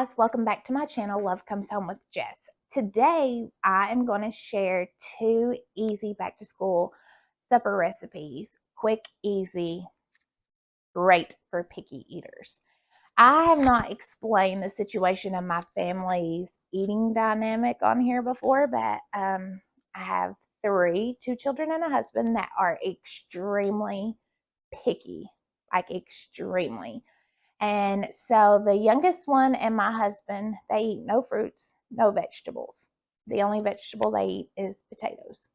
guys, welcome back to my channel, Love Comes Home with Jess. Today, I am going to share 2 easy back to school supper recipes. Quick, easy, great for picky eaters. I have not explained the situation of my family's eating dynamic on here before, but I have 2 children and a husband that are extremely picky, like extremely. And so the youngest one and my husband, they eat no fruits, no vegetables. The only vegetable they eat is potatoes.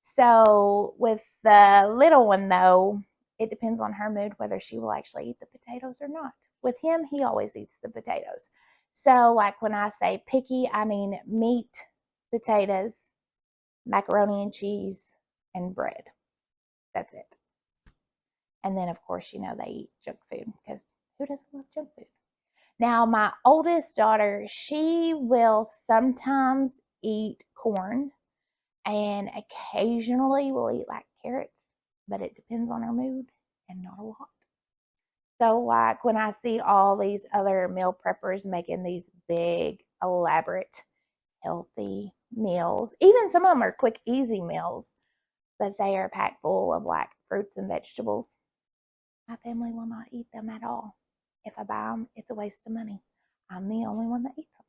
So with the little one, though, it depends on her mood whether she will actually eat the potatoes or not. With him, he always eats the potatoes. So like when I say picky, I mean meat, potatoes, macaroni and cheese, and bread. That's it. And then, of course, they eat junk food because who doesn't love junk food? Now, my oldest daughter, she will sometimes eat corn and occasionally will eat like carrots, but it depends on her mood and not a lot. So like when I see all these other meal preppers making these big, elaborate, healthy meals, even some of them are quick, easy meals, but they are packed full of like fruits and vegetables, my family will not eat them at all. If I buy them, it's a waste of money. I'm the only one that eats them.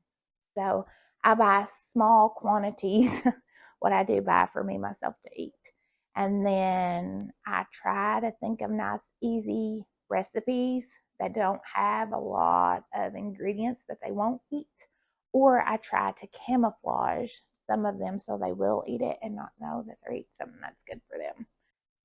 So I buy small quantities, what I do buy for me, myself to eat. And then I try to think of nice, easy recipes that don't have a lot of ingredients that they won't eat. Or I try to camouflage some of them so they will eat it and not know that they're eating something that's good for them.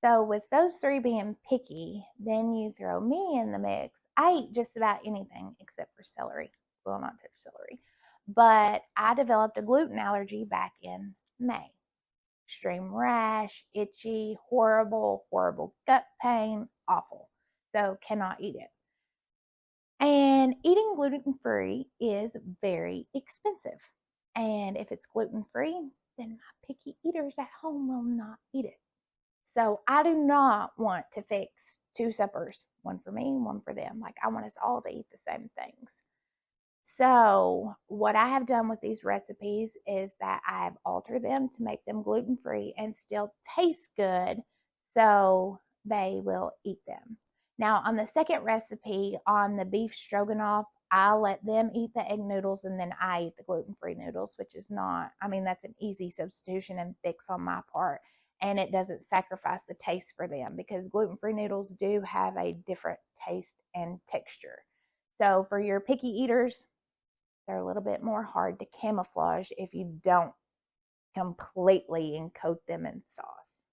So with those 3 being picky, then you throw me in the mix. I eat just about anything except for celery. Will not touch celery. But I developed a gluten allergy back in May. Extreme rash, itchy, horrible, horrible gut pain, awful. So cannot eat it. And eating gluten-free is very expensive. And if it's gluten-free, then my picky eaters at home will not eat it. So I do not want to fix 2 suppers, one for me, one for them. Like I want us all to eat the same things. So what I have done with these recipes is that I have altered them to make them gluten-free and still taste good, so they will eat them. Now on the second recipe, on the beef stroganoff, I let them eat the egg noodles and then I eat the gluten-free noodles, which is not, that's an easy substitution and fix on my part. And it doesn't sacrifice the taste for them because gluten-free noodles do have a different taste and texture. So for your picky eaters, they're a little bit more hard to camouflage if you don't completely encode them in sauce.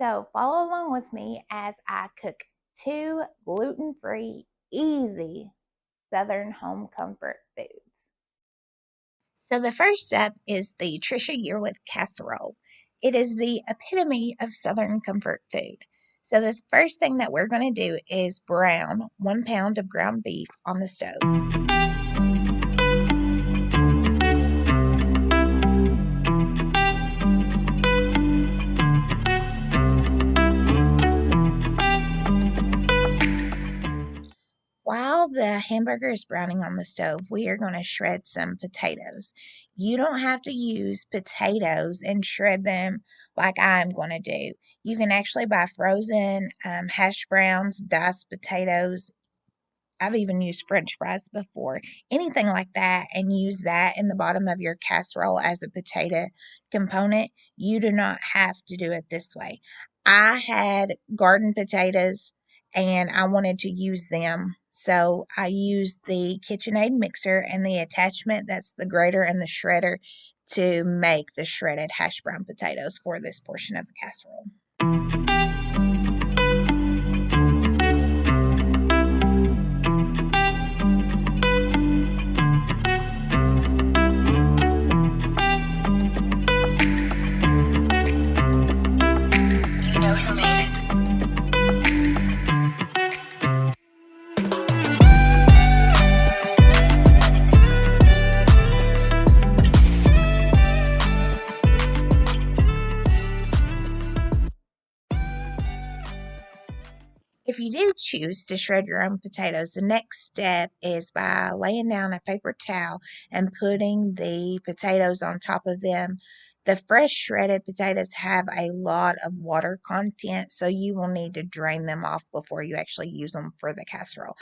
So follow along with me as I cook 2 gluten-free, easy Southern home comfort foods. So the first step is the Trisha Yearwood Casserole. It is the epitome of Southern comfort food. So the first thing that we're going to do is brown 1 pound of ground beef on the stove. While the hamburger is browning on the stove, we are going to shred some potatoes. You don't have to use potatoes and shred them like I'm going to do. You can actually buy frozen hash browns, diced potatoes. I've even used French fries before. Anything like that, and use that in the bottom of your casserole as a potato component. You do not have to do it this way. I had garden potatoes and I wanted to use them. So I used the KitchenAid mixer and the attachment, that's the grater and the shredder, to make the shredded hash brown potatoes for this portion of the casserole. If you do choose to shred your own potatoes, the next step is by laying down a paper towel and putting the potatoes on top of them. The fresh shredded potatoes have a lot of water content, so you will need to drain them off before you actually use them for the casserole.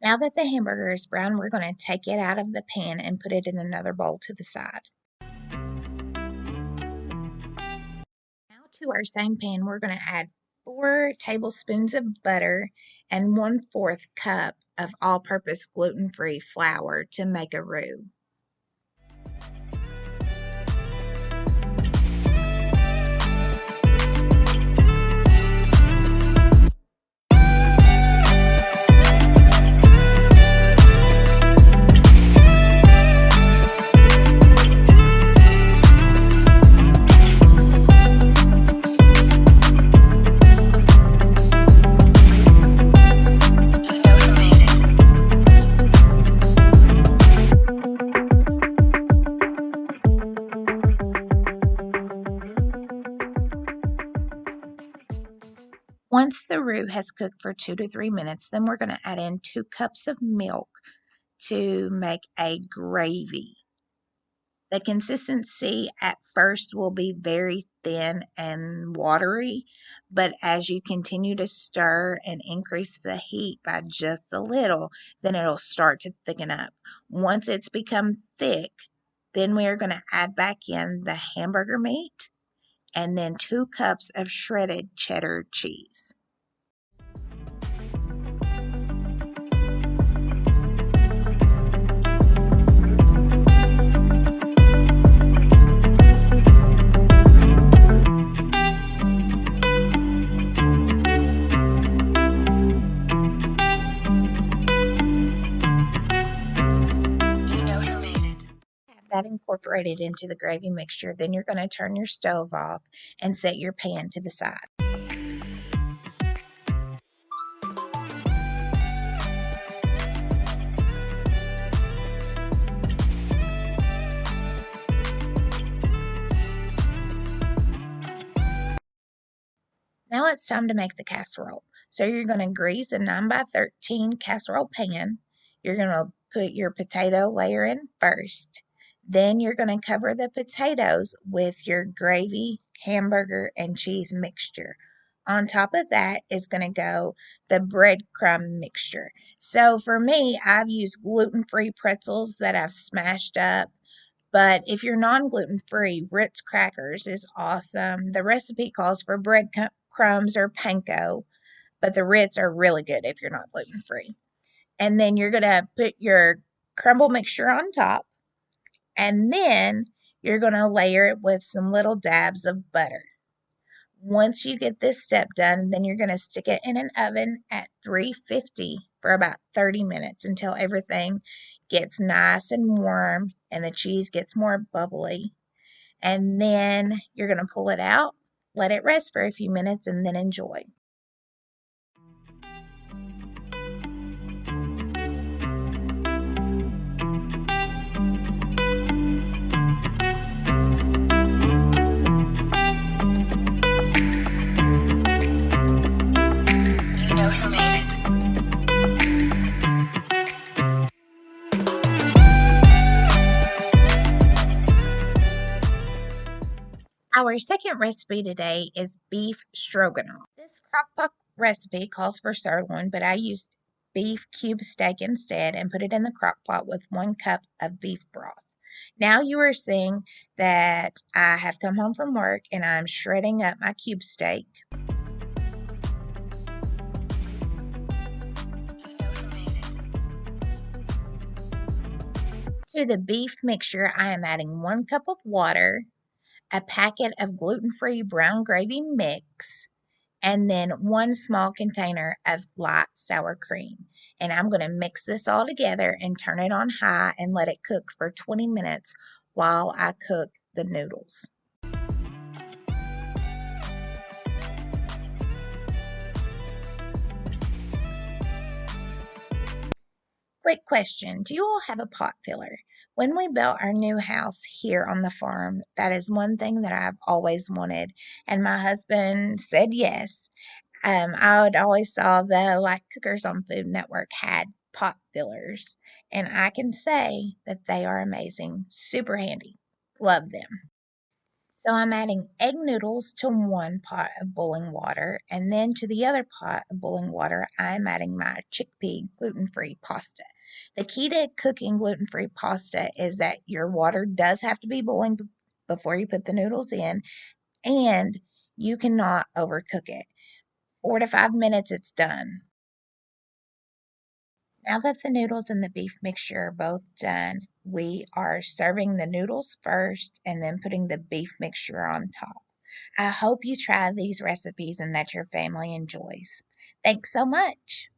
Now that the hamburger is brown, we're going to take it out of the pan and put it in another bowl to the side. Now to our same pan, we're going to add 4 tablespoons of butter and 1/4 cup of all-purpose gluten-free flour to make a roux. Once the roux has cooked for 2 to 3 minutes, then we're going to add in 2 cups of milk to make a gravy. The consistency at first will be very thin and watery, but as you continue to stir and increase the heat by just a little, then it'll start to thicken up. Once it's become thick, then we are going to add back in the hamburger meat and then 2 cups of shredded cheddar cheese. That incorporated into the gravy mixture, then you're going to turn your stove off and set your pan to the side. Now it's time to make the casserole. So you're going to grease a 9x13 casserole pan. You're going to put your potato layer in first. Then you're going to cover the potatoes with your gravy, hamburger, and cheese mixture. On top of that is going to go the breadcrumb mixture. So for me, I've used gluten-free pretzels that I've smashed up. But if you're non-gluten-free, Ritz crackers is awesome. The recipe calls for breadcrumbs or panko, but the Ritz are really good if you're not gluten-free. And then you're going to put your crumble mixture on top. And then you're going to layer it with some little dabs of butter. Once you get this step done, then you're going to stick it in an oven at 350 for about 30 minutes until everything gets nice and warm and the cheese gets more bubbly. And then you're going to pull it out, let it rest for a few minutes, and then enjoy. Our second recipe today is beef stroganoff. This crockpot recipe calls for sirloin, but I used beef cube steak instead and put it in the crockpot with 1 cup of beef broth. Now you are seeing that I have come home from work and I'm shredding up my cube steak. To the beef mixture, I am adding 1 cup of water, a packet of gluten-free brown gravy mix, and then 1 small container of light sour cream. And I'm going to mix this all together and turn it on high and let it cook for 20 minutes while I cook the noodles. Quick question, do you all have a pot filler? When we built our new house here on the farm, that is one thing that I've always wanted, and my husband said yes. I would always saw the cookers on Food Network had pot fillers, and I can say that they are amazing, super handy. Love them. So I'm adding egg noodles to one pot of boiling water, and then to the other pot of boiling water, I'm adding my chickpea gluten-free pasta. The key to cooking gluten-free pasta is that your water does have to be boiling before you put the noodles in, and you cannot overcook it. 4 to 5 minutes, it's done. Now that the noodles and the beef mixture are both done, we are serving the noodles first and then putting the beef mixture on top. I hope you try these recipes and that your family enjoys. Thanks so much.